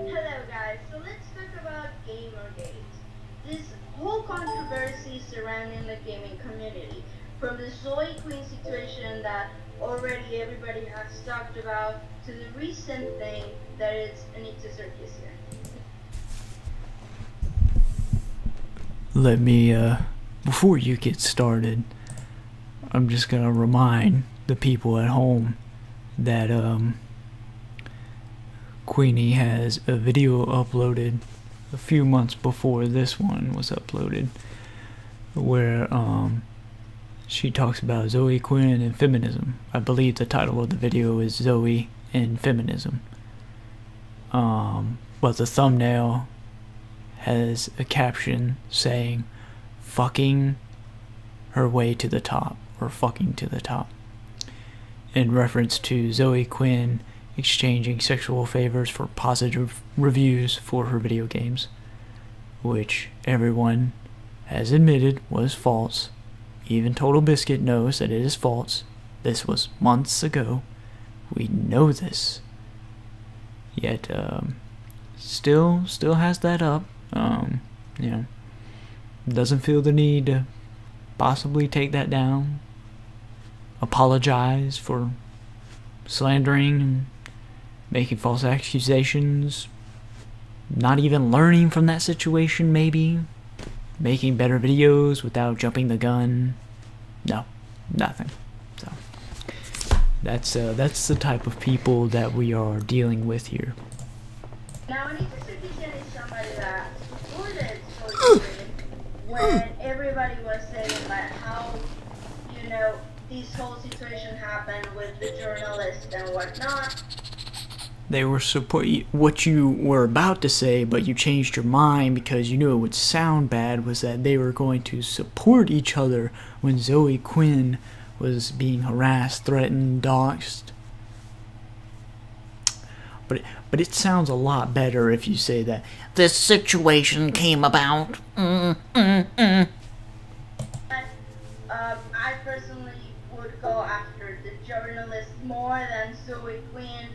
Hello guys, so let's talk about Gamergate. This whole controversy surrounding the gaming community, from the Zoe Queen situation that already everybody has talked about, to the recent thing that is Anita Circus here. Let me, before you get started, I'm just gonna remind the people at home that, Queenie has a video uploaded a few months before this one was uploaded, where, she talks about Zoe Quinn and feminism. I believe the title of the video is Zoe and Feminism. But the thumbnail has a caption saying, fucking her way to the top, or fucking to the top, in reference to Zoe Quinn exchanging sexual favors for positive reviews for her video games, which everyone has admitted was false. Even Total Biscuit knows that it is false. This was months ago. We know this. Yet, still has that up. You know, doesn't feel the need to possibly take that down, apologize for slandering and making false accusations, not even learning from that situation, maybe making better videos without jumping the gun. No, nothing. So that's the type of people that we are dealing with here. Now, Anita Circus is somebody that supported Zoe when everybody was saying like how, you know, this whole situation happened with the journalist and whatnot. They were what you were about to say, but you changed your mind because you knew it would sound bad, was that they were going to support each other when Zoe Quinn was being harassed, threatened, doxxed. But it sounds a lot better if you say that this situation came about. I personally would go after the journalist more than Zoe Quinn.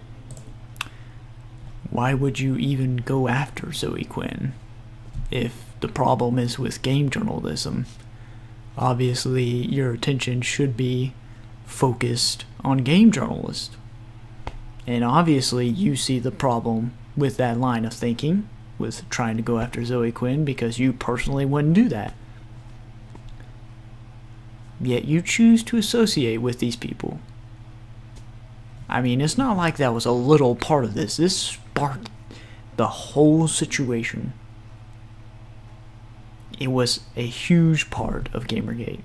Why would you even go after Zoe Quinn if the problem is with game journalism? Obviously, your attention should be focused on game journalists. And obviously, you see the problem with that line of thinking, with trying to go after Zoe Quinn, because you personally wouldn't do that. Yet you choose to associate with these people. I mean, it's not like that was a little part of this. This sparked the whole situation. It was a huge part of Gamergate.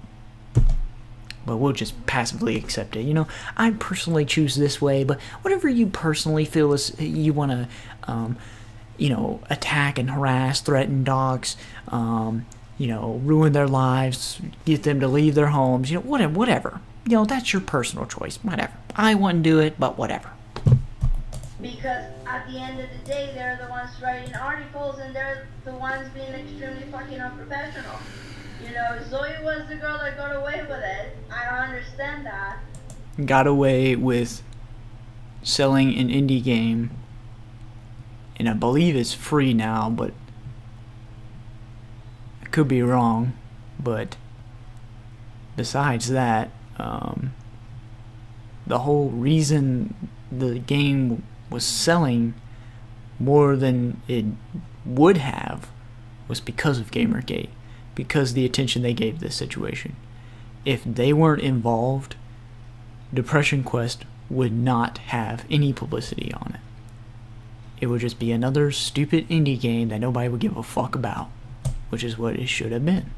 But we'll just passively accept it. You know, I personally choose this way, but whatever you personally feel is you want to, you know, attack and harass, threaten dogs, you know, ruin their lives, get them to leave their homes, you know, whatever. You know, that's your personal choice, whatever. I wouldn't do it, but whatever. Because at the end of the day, they're the ones writing articles and they're the ones being extremely fucking unprofessional. You know, Zoe was the girl that got away with it. I understand that. Got away with selling an indie game, and I believe it's free now, but I could be wrong. But besides that, the whole reason the game was selling more than it would have was because of Gamergate, because the attention they gave this situation. If they weren't involved, Depression Quest would not have any publicity on it. It would just be another stupid indie game that nobody would give a fuck about, which is what it should have been.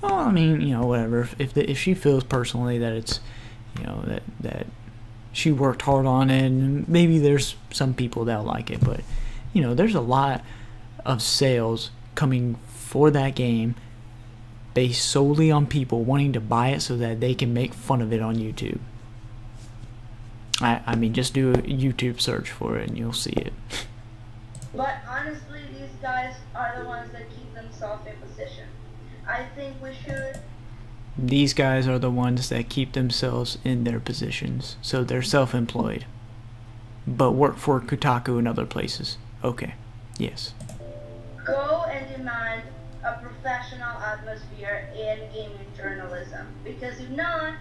Well, I mean, you know, whatever. If she feels personally that it's, you know, that she worked hard on it, and maybe there's some people that'll like it, but, you know, there's a lot of sales coming for that game based solely on people wanting to buy it so that they can make fun of it on YouTube. I mean, just do a YouTube search for it and you'll see it. But honestly, these guys are the ones that keep themselves in position. I think we should... These guys are the ones that keep themselves in their positions, so they're self-employed, but work for Kotaku and other places. Okay. Yes. Go and demand a professional atmosphere in gaming journalism. Because if not,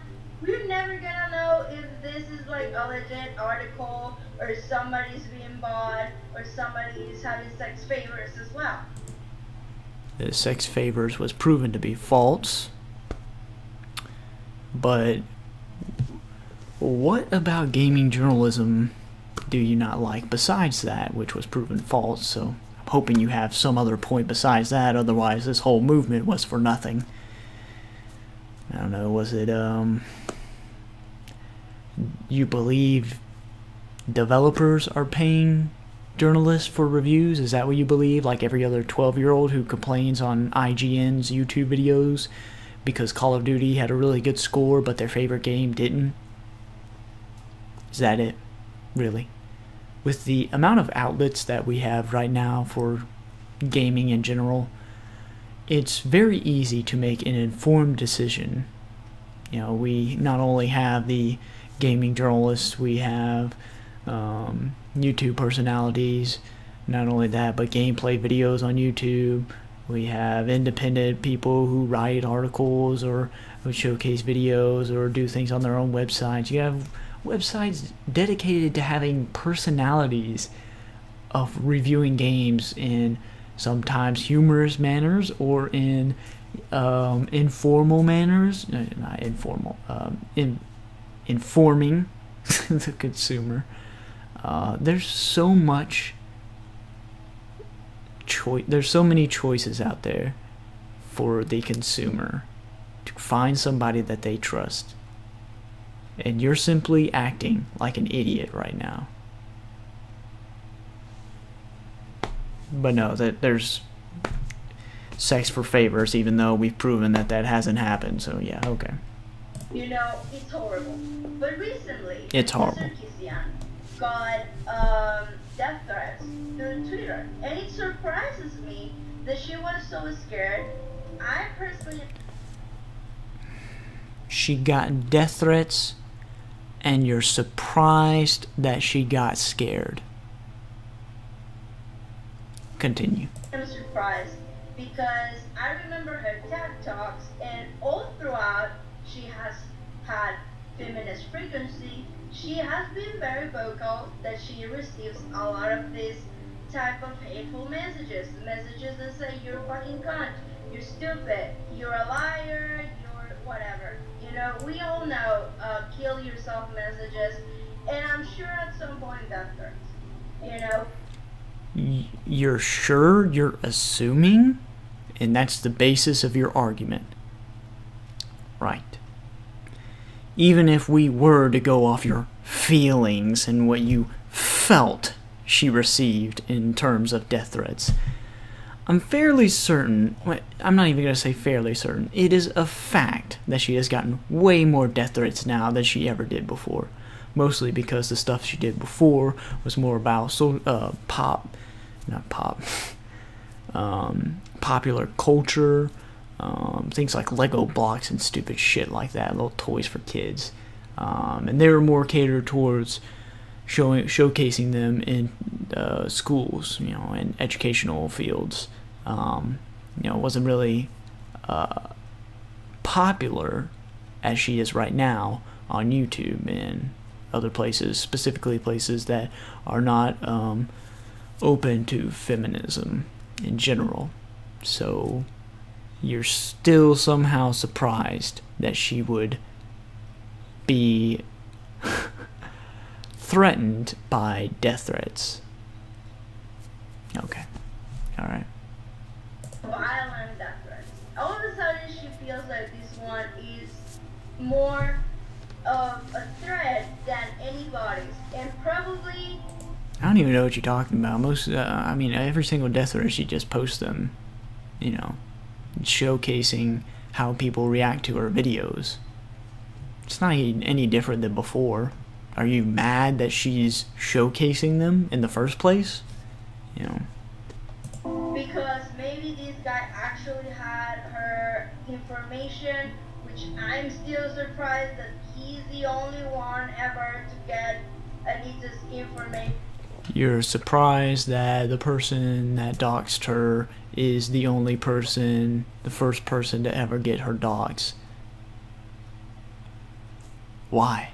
we're never gonna know if this is like a legit article or somebody's being bought or somebody's having sex favors as well. The sex favors was proven to be false. But what about gaming journalism do you not like besides that, which was proven false? So I'm hoping you have some other point besides that, otherwise this whole movement was for nothing. I don't know, was it, you believe developers are paying journalists for reviews? Is that what you believe? Like every other 12-year-old who complains on IGN's YouTube videos because Call of Duty had a really good score but their favorite game didn't? Is that it? Really? With the amount of outlets that we have right now for gaming in general, it's very easy to make an informed decision. You know, we not only have the gaming journalists, we have YouTube personalities, not only that, but gameplay videos on YouTube. We have independent people who write articles or showcase videos or do things on their own websites. You have websites dedicated to having personalities of reviewing games in sometimes humorous manners or in informal manners, not informal, informing the consumer. There's so much choice. There's so many choices out there for the consumer to find somebody that they trust. And you're simply acting like an idiot right now. But no, that there's sex for favors, even though we've proven that that hasn't happened. So yeah, okay. You know, it's horrible. But recently, it's horrible. Mr. got death threats through Twitter, and it surprises me that she was so scared. I personally, she got death threats, and you're surprised that she got scared. Continue. I'm surprised because I remember her TED Talks, and all throughout she has had feminist frequency. She has been very vocal that she receives a lot of this type of hateful messages that say you're a fucking cunt, you're stupid, you're a liar, you're whatever. You know, we all know kill yourself messages, and I'm sure at some point that hurts. You know. You're sure? You're assuming? And that's the basis of your argument. Right. Even if we were to go off your feelings and what you felt she received in terms of death threats, I'm fairly certain, I'm not even going to say fairly certain, it is a fact that she has gotten way more death threats now than she ever did before. Mostly because the stuff she did before was more about popular culture, things like Lego blocks and stupid shit like that, little toys for kids, and they were more catered towards showcasing them in schools, you know, in educational fields. You know, it wasn't really popular as she is right now on YouTube and other places, specifically places that are not open to feminism in general. So you're still somehow surprised that she would be threatened by death threats. Okay. Alright. Violent death threats. All of a sudden she feels like this one is more of a threat than anybody's, and probably I don't even know what you're talking about. Most, I mean, every single death threat she just posts them, you know, showcasing how people react to her videos. It's not any different than before. Are you mad that she's showcasing them in the first place? You know. Because maybe this guy actually had her information, which I'm still surprised that he's the only one ever to get Anita's information. You're surprised that the person that doxed her is the only person, the first person to ever get her doxed. Why?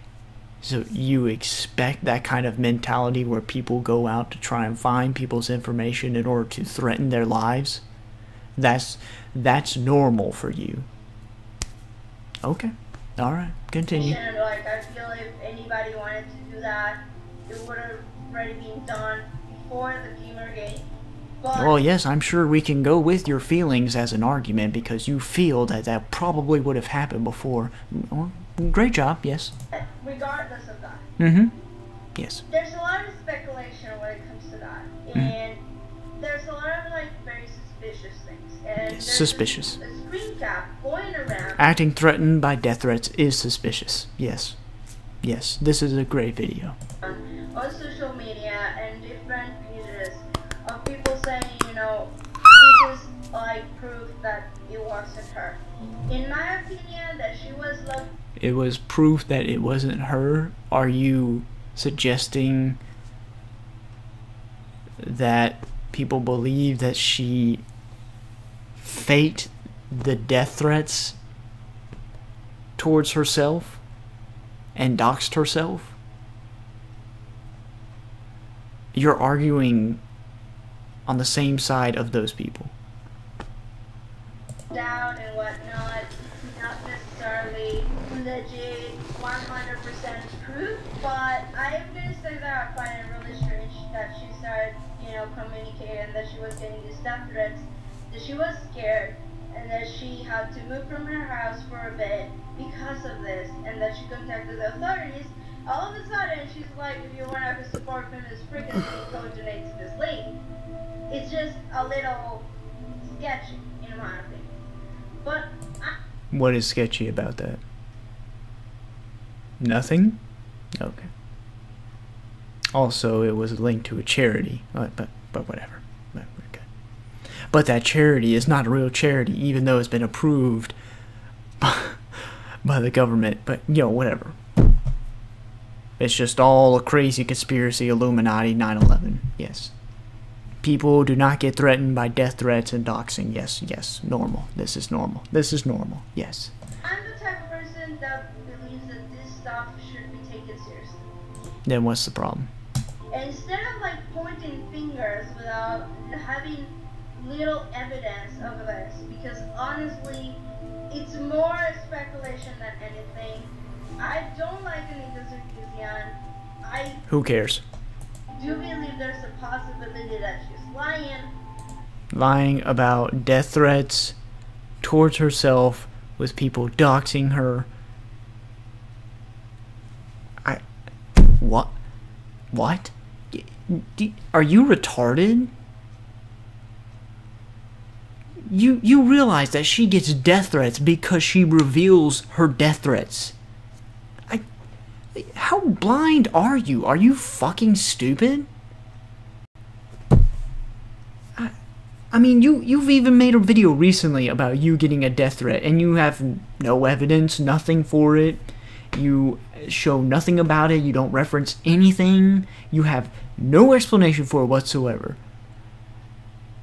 So you expect that kind of mentality where people go out to try and find people's information in order to threaten their lives? That's normal for you. Okay. Alright, continue. Like, I feel if anybody wanted to do that, it would have already been done before the Gamergate. But well, yes, I'm sure we can go with your feelings as an argument because you feel that that probably would have happened before. Well, great job, yes. regardless of that. Mm-hmm. Yes. There's a lot of speculation when it comes to that. And there's a lot of, like, very suspicious things. And Yes, there's suspicious. a screen cap going around. Acting threatened by death threats is suspicious. Yes. Yes, this is a great video. On social media and different pages of people saying, you know, this is like proof that it wasn't her. In my opinion, that she was like... It was proof that it wasn't her? Are you suggesting that people believe that she faked the death threats towards herself and doxed herself? You're arguing on the same side of those people. Down and whatnot, not necessarily legit 100% proof, but I am going to say that I find it really strange that she started, you know, communicating that she was getting these death threats, that she was scared, and that she had to move from her house for a bit because of this, and that she contacted the authorities. All of a sudden, she's like, if you want to have a support from this freaking thing, go donate to this lady. It's just a little sketchy, in my opinion. But what is sketchy about that? Nothing? Okay. Also, it was linked to a charity, but whatever. But we're good. But that charity is not a real charity, even though it's been approved by the government. But, you know, whatever. It's just all a crazy conspiracy, Illuminati, 9/11. Yes. People do not get threatened by death threats and doxing. Yes, yes, normal. This is normal. This is normal. Yes. I'm the type of person that believes that this stuff should be taken seriously. Then what's the problem? Instead of like pointing fingers without having little evidence of this, because honestly, it's more speculation than anything. I don't like Anita Sarkeesian. Who cares? Do believe there's a possibility that she's lying. Lying about death threats towards herself with people doxing her. What? What? Are you retarded? You realize that she gets death threats because she reveals her death threats. How blind are you? Are you fucking stupid? I mean, you've even made a video recently about you getting a death threat, and you have no evidence, nothing for it. You show nothing about it. You don't reference anything. You have no explanation for it whatsoever.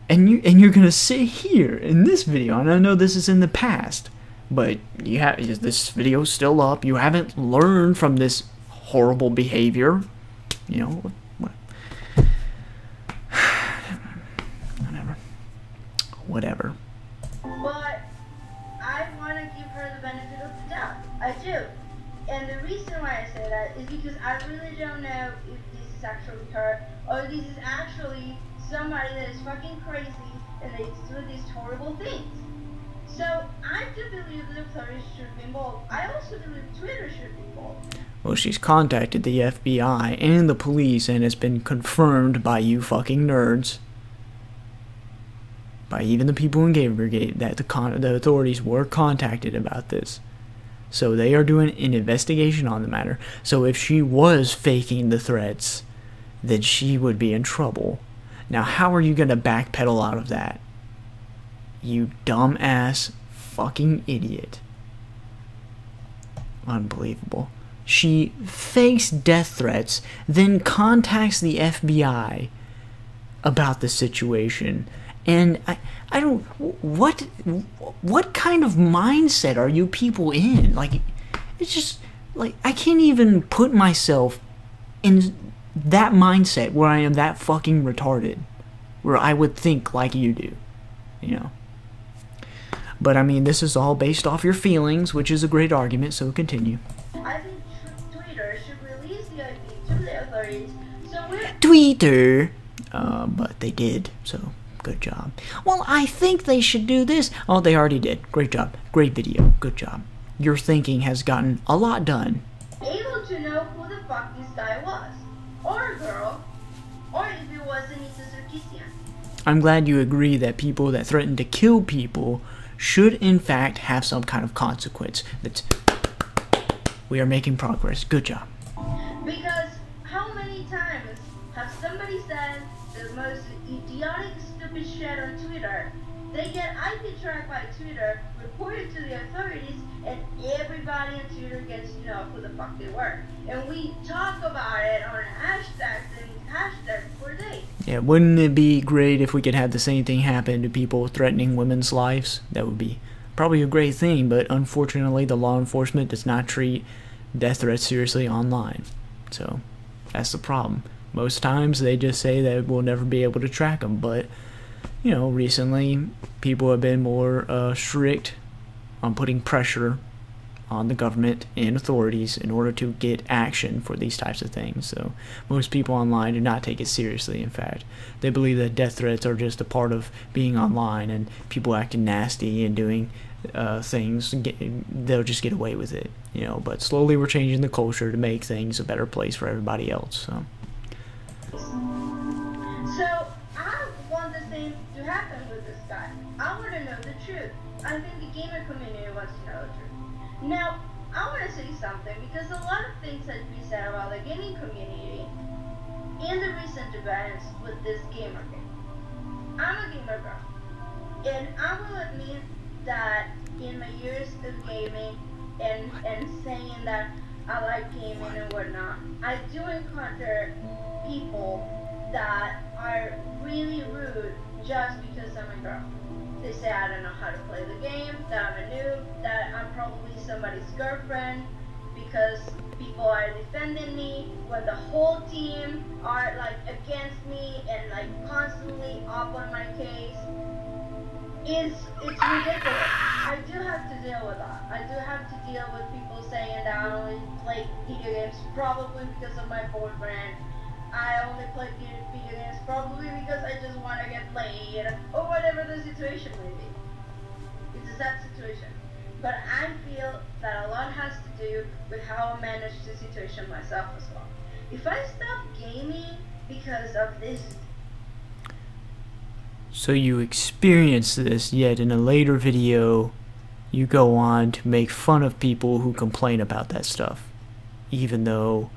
And you're gonna sit here in this video, and I know this is in the past, but you have this video's still up. You haven't learned from this horrible behavior, you know. Whatever. But I want to give her the benefit of the doubt. I do. And the reason why I say that is because I really don't know if this is actually her, or this is actually somebody that is fucking crazy and that is doing these horrible things. So I do believe the authorities should be involved. I also believe Twitter should be involved. Well, she's contacted the FBI and the police, and it's been confirmed by you fucking nerds, by even the people in Gamergate, that the authorities were contacted about this. So they are doing an investigation on the matter. So if she was faking the threats, then she would be in trouble. Now, how are you going to backpedal out of that? You dumbass fucking idiot. Unbelievable. she fakes death threats, then contacts the FBI about the situation. And I don't, what kind of mindset are you people in? Like, it's just, like, I can't even put myself in that mindset where I am that fucking retarded, where I would think like you do, you know. But I mean, this is all based off your feelings, which is a great argument, so continue. I think Twitter should release the IP to the authorities so we're... Twitter! But they did, so good job. Well, I think they should do this. Oh, they already did. Great job. Great video. Good job. Your thinking has gotten a lot done. able to know who the fuck this guy was. Or a girl. Or if it was Anita Sarkeesian. I'm glad you agree that people that threaten to kill people should in fact have some kind of consequence. That's, we are making progress. Good job. Because how many times have somebody said the most idiotic, stupid shit on Twitter? They get IP tracked by Twitter, reported to the authorities, and everybody on Twitter gets to know who the fuck they were. And we talk about it on hashtags and hashtags for days. Yeah, wouldn't it be great if we could have the same thing happen to people threatening women's lives? That would be probably a great thing, but unfortunately the law enforcement does not treat death threats seriously online. So that's the problem. Most times they just say that we'll never be able to track them, but you know, recently people have been more strict on putting pressure on the government and authorities in order to get action for these types of things. So most people online do not take it seriously. In fact, they believe that death threats are just a part of being online, and people acting nasty and doing things, they'll just get away with it, you know. But slowly we're changing the culture to make things a better place for everybody else. So I want the same to happen with this guy. I want to know the truth. I think the gamer community wants to know the truth. Now, I want to say something, because a lot of things that we said about the gaming community in the recent events with this gamer game. I'm a gamer girl, and I will admit that in my years of gaming and saying that I like gaming and whatnot, I do encounter people that are really rude just because I'm a girl. They say I don't know how to play the game, that I'm a noob, that I'm probably somebody's girlfriend, because people are defending me when the whole team are like against me and like constantly up on my case. It's ridiculous. I do have to deal with that. I do have to deal with people saying that I only play video games probably because of my boyfriend. I only play video games probably because I just want to get laid, or whatever the situation may be. It's a sad situation. But I feel that a lot has to do with how I manage the situation myself as well. If I stop gaming because of this... So you experience this, yet in a later video you go on to make fun of people who complain about that stuff, even though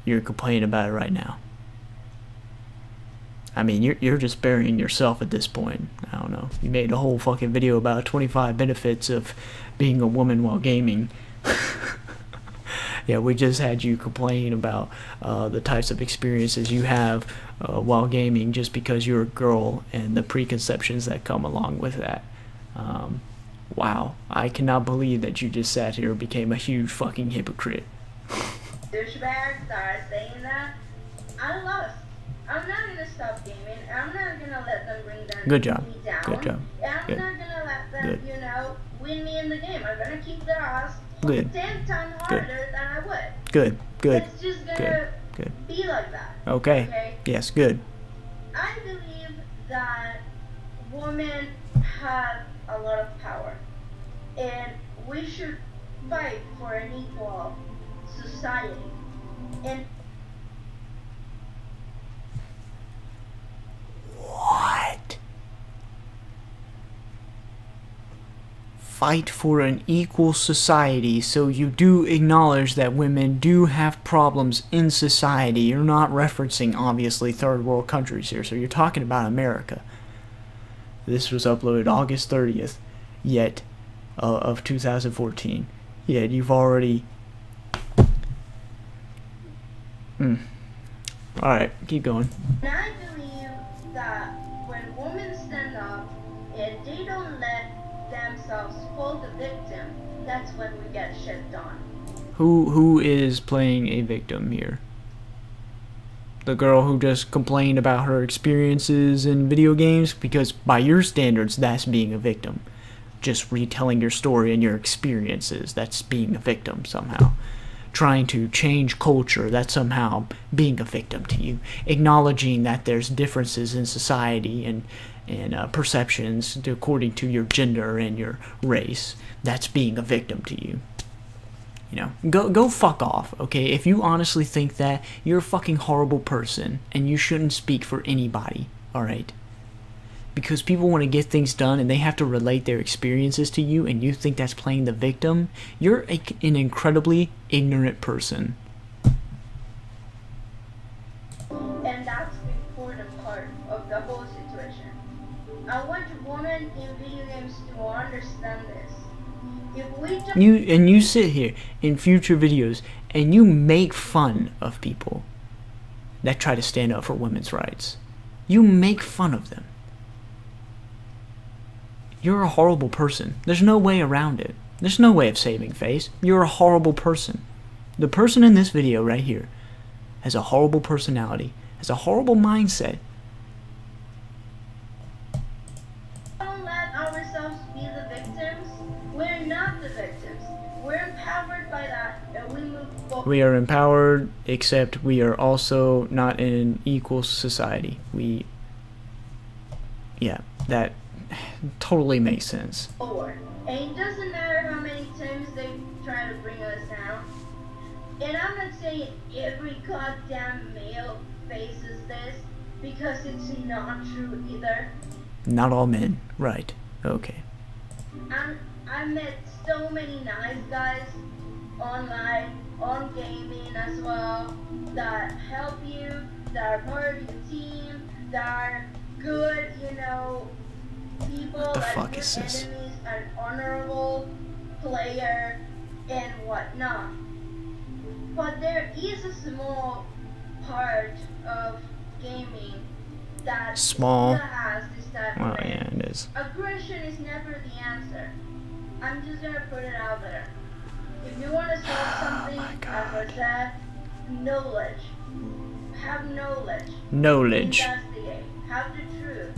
you're complaining about it right now. I mean, you're just burying yourself at this point. I don't know. You made a whole fucking video about 25 benefits of being a woman while gaming. Yeah, we just had you complain about the types of experiences you have while gaming just because you're a girl and the preconceptions that come along with that. Wow. I cannot believe that you just sat here and became a huge fucking hypocrite. Douchebags that are saying that, I lost. I'm not gonna stop gaming. I'm not gonna let them bring them Good job. me down. Good job. I'm Good. not gonna let them, Good. you know, win me in the game. I'm gonna keep their ass Good. 10 times harder than I would. Good. Good. It's just gonna Good. be like that. Okay. Yes, good. I believe that women have a lot of power, and we should fight for an equal society. And what? Fight for an equal society, so you do acknowledge that women do have problems in society. You're not referencing, obviously, third world countries here, so you're talking about America. This was uploaded August 30th, yet, of 2014. Yet you've already Alright, keep going. And I believe that when women stand up and they don't let themselves fall the victim, that's when we get shit done. Who is playing a victim here? The girl who just complained about her experiences in video games? Because by your standards, that's being a victim. Just retelling your story and your experiences, that's being a victim somehow. Trying to change culture, that's somehow being a victim to you. Acknowledging that there's differences in society and perceptions according to your gender and your race, that's being a victim to you. You know, go fuck off, okay? If you honestly think that, you're a fucking horrible person and you shouldn't speak for anybody, alright? Because people want to get things done and they have to relate their experiences to you and you think that's playing the victim, you're an incredibly ignorant person. And that's the important part of the whole situation. I want women in video games to understand this. If we just you sit here in future videos and you make fun of people that try to stand up for women's rights. You make fun of them. You're a horrible person. There's no way around it. There's no way of saving face. You're a horrible person. The person in this video right here has a horrible personality, has a horrible mindset. don't let ourselves be the victims, we're not the victims. We're empowered by that and we move forward. We are empowered, except we are also not in an equal society. Yeah, that totally makes sense. And it doesn't matter how many times they try to bring us down. And I'm not saying every goddamn male faces this, because it's not true either. Not all men, right? Okay. I met so many nice guys online, on gaming as well, that help you, that are part of your team, that are good, you know, people. What the that fuck good is this? enemies, an honorable player, and whatnot. But there is a small part of gaming that Small. still has this type Well, of yeah, it is. aggression is never the answer. I'm just gonna put it out there. If you want to solve something, as I said, knowledge. Have knowledge. Knowledge. Investigate. Have the truth.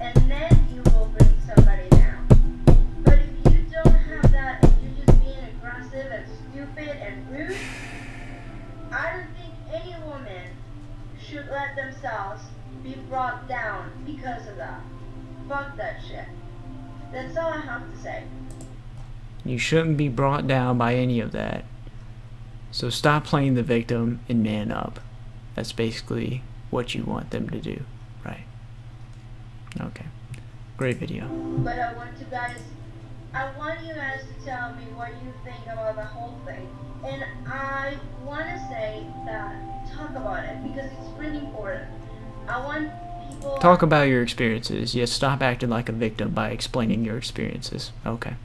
And then you will bring somebody down. But if you don't have that and you're just being aggressive and stupid and rude, I don't think any woman should let themselves be brought down because of that. Fuck that shit. That's all I have to say. You shouldn't be brought down by any of that. So stop playing the victim and man up. That's basically what you want them to do, right? Okay. Great video. But I want you guys to tell me what you think about the whole thing. And I want to say that, talk about it, because it's really important. I want people... Talk about your experiences. Yes, stop acting like a victim by explaining your experiences. Okay.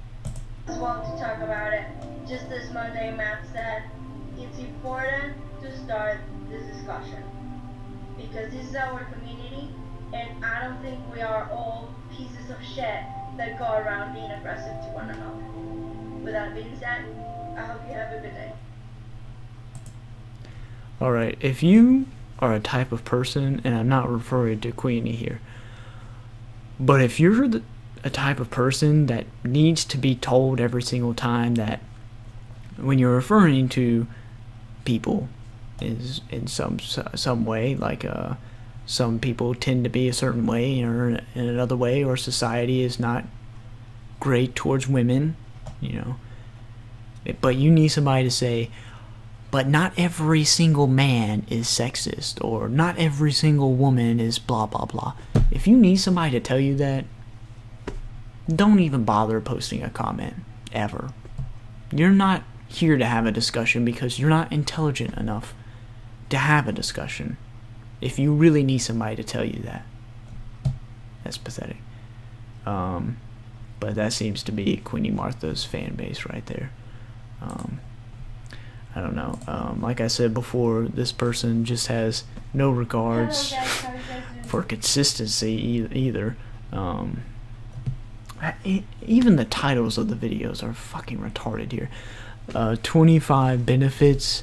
As well to talk about it. Just as Monday Matt said, it's important to start this discussion. Because this is our community, and I don't think we are all pieces of shit that go around being aggressive to one another. With that being said, I hope you have a good day. Alright, if you are a type of person, and I'm not referring to Queenie here, but if you're a type of person that needs to be told every single time that when you're referring to people is in some way, like some people tend to be a certain way or in another way, or society is not great towards women, you know, but you need somebody to say, but not every single man is sexist, or not every single woman is blah blah blah. If you need somebody to tell you that, don't even bother posting a comment, ever. You're not here to have a discussion because you're not intelligent enough to have a discussion. If you really need somebody to tell you that. That's pathetic. But that seems to be Queenie Martha's fan base right there. I don't know. Like I said before, this person just has no regards for consistency either. Even the titles of the videos are fucking retarded here. 25 benefits,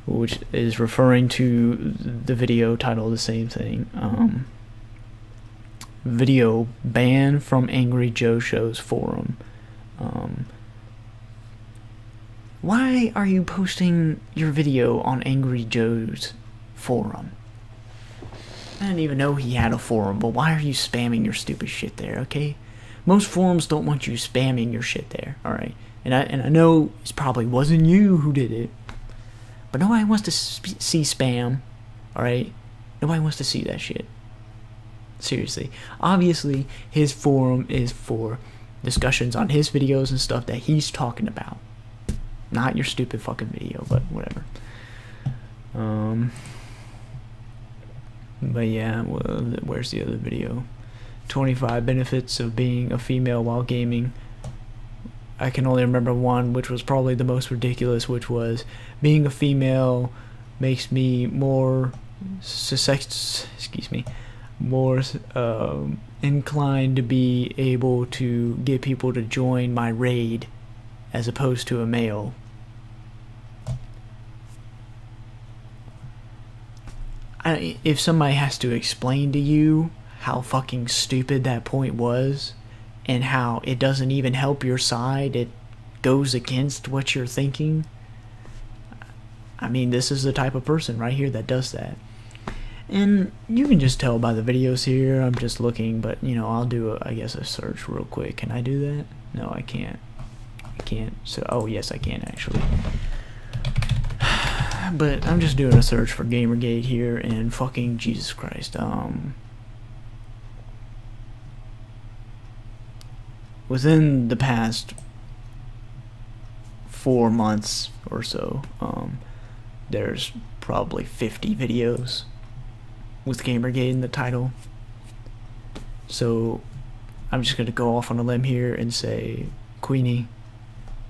which is referring to the video title, the same thing. Video ban from Angry Joe Show's forum. Why are you posting your video on Angry Joe's forum? I didn't even know he had a forum, but why are you spamming your stupid shit there, okay? Most forums don't want you spamming your shit there, alright? And I know it probably wasn't you who did it, but nobody wants to see spam, alright? Nobody wants to see that shit. Seriously. Obviously, his forum is for discussions on his videos and stuff that he's talking about. Not your stupid fucking video, but whatever. But yeah, well, where's the other video? 25 benefits of being a female while gaming. I can only remember one, which was probably the most ridiculous, which was being a female makes me more more inclined to be able to get people to join my raid as opposed to a male. If somebody has to explain to you how fucking stupid that point was, and how it doesn't even help your side, it goes against what you're thinking. I mean, this is the type of person right here that does that. And you can just tell by the videos here. I'm just looking, but you know, I'll do I guess a search real quick. Can I do that? No, I can't. I can't. So, oh yes, I can actually. But I'm just doing a search for Gamergate here, and fucking Jesus Christ. Within the past 4 months or so, there's probably 50 videos with Gamergate in the title. So I'm just going to go off on a limb here and say, Queenie,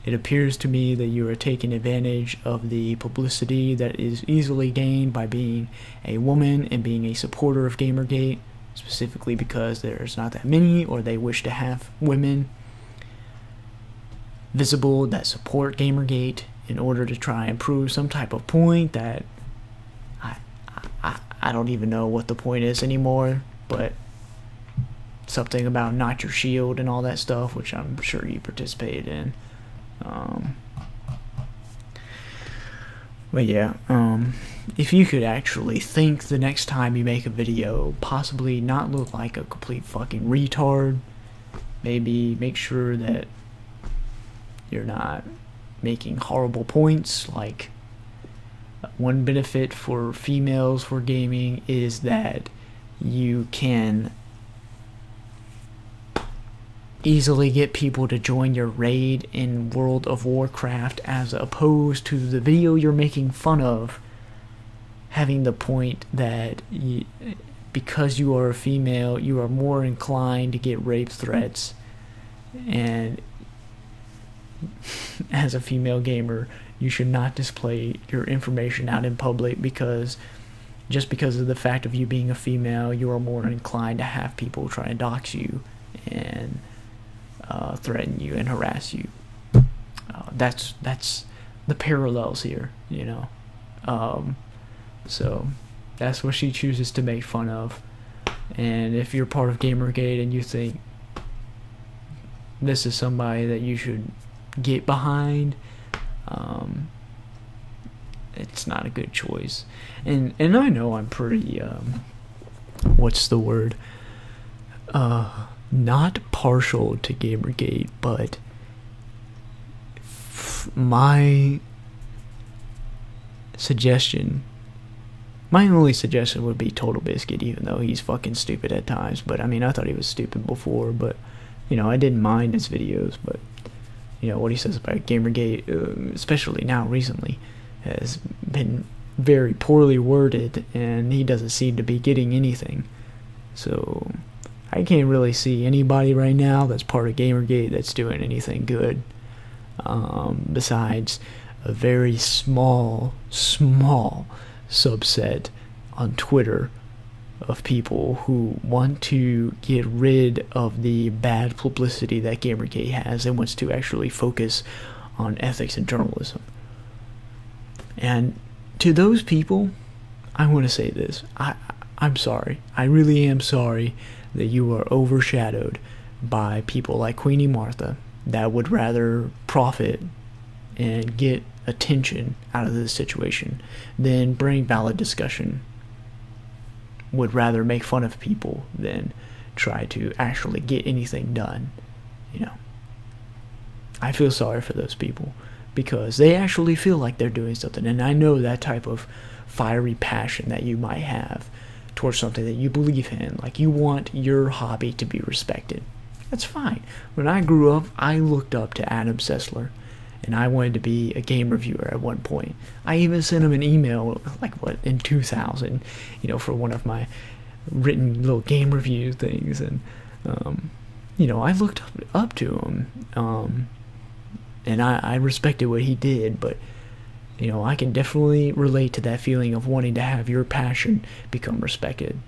it appears to me that you are taking advantage of the publicity that is easily gained by being a woman and being a supporter of Gamergate, specifically because there's not that many, or they wish to have women visible that support Gamergate in order to try and prove some type of point that I don't even know what the point is anymore, but something about not your shield and all that stuff, which I'm sure you participated in. But yeah, if you could actually think the next time you make a video, possibly not look like a complete fucking retard, maybe make sure that you're not making horrible points. Like, one benefit for females for gaming is that you can easily get people to join your raid in World of Warcraft, as opposed to the video you're making fun of having the point that because you are a female, you are more inclined to get rape threats, and as a female gamer, you should not display your information out in public, because just because of the fact of you being a female, you are more inclined to have people try and dox you and threaten you and harass you. That's the parallels here, you know. So that's what she chooses to make fun of. And if you're part of Gamergate and you think this is somebody that you should get behind, it's not a good choice. And I know I'm pretty what's the word, not partial to Gamergate, but my only suggestion would be Total Biscuit, even though he's fucking stupid at times. But I mean, I thought he was stupid before, but you know, I didn't mind his videos. But you know, what he says about Gamergate, especially now recently, has been very poorly worded, and he doesn't seem to be getting anything. So I can't really see anybody right now that's part of Gamergate that's doing anything good, besides a very small subset on Twitter of people who want to get rid of the bad publicity that Gamergate has and wants to actually focus on ethics and journalism. And to those people, I want to say this. I'm sorry. I really am sorry that you are overshadowed by people like Queenie Martha that would rather profit and get attention out of this situation than bring valid discussion, would rather make fun of people than try to actually get anything done. You know, I feel sorry for those people because they actually feel like they're doing something, and I know that type of fiery passion that you might have towards something that you believe in. Like, you want your hobby to be respected. That's fine. When I grew up, I looked up to Adam Sessler, and I wanted to be a game reviewer at one point. I even sent him an email, in 2000, for one of my written little game review things, and, I looked up to him, and I respected what he did, but, I can definitely relate to that feeling of wanting to have your passion become respected,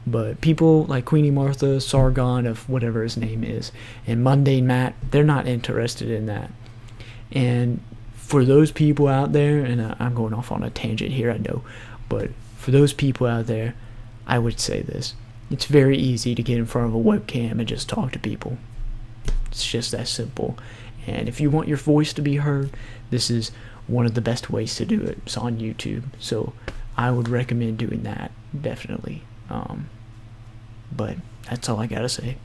But people like Queenie Martha, Sargon of whatever his name is, and Mundane Matt, they're not interested in that. And for those people out there, and I'm going off on a tangent here, I know, but for those people out there, I would say this. It's very easy to get in front of a webcam and just talk to people. It's just that simple. And if you want your voice to be heard, this is one of the best ways to do it. It's on YouTube. So I would recommend doing that, definitely. But that's all I gotta say.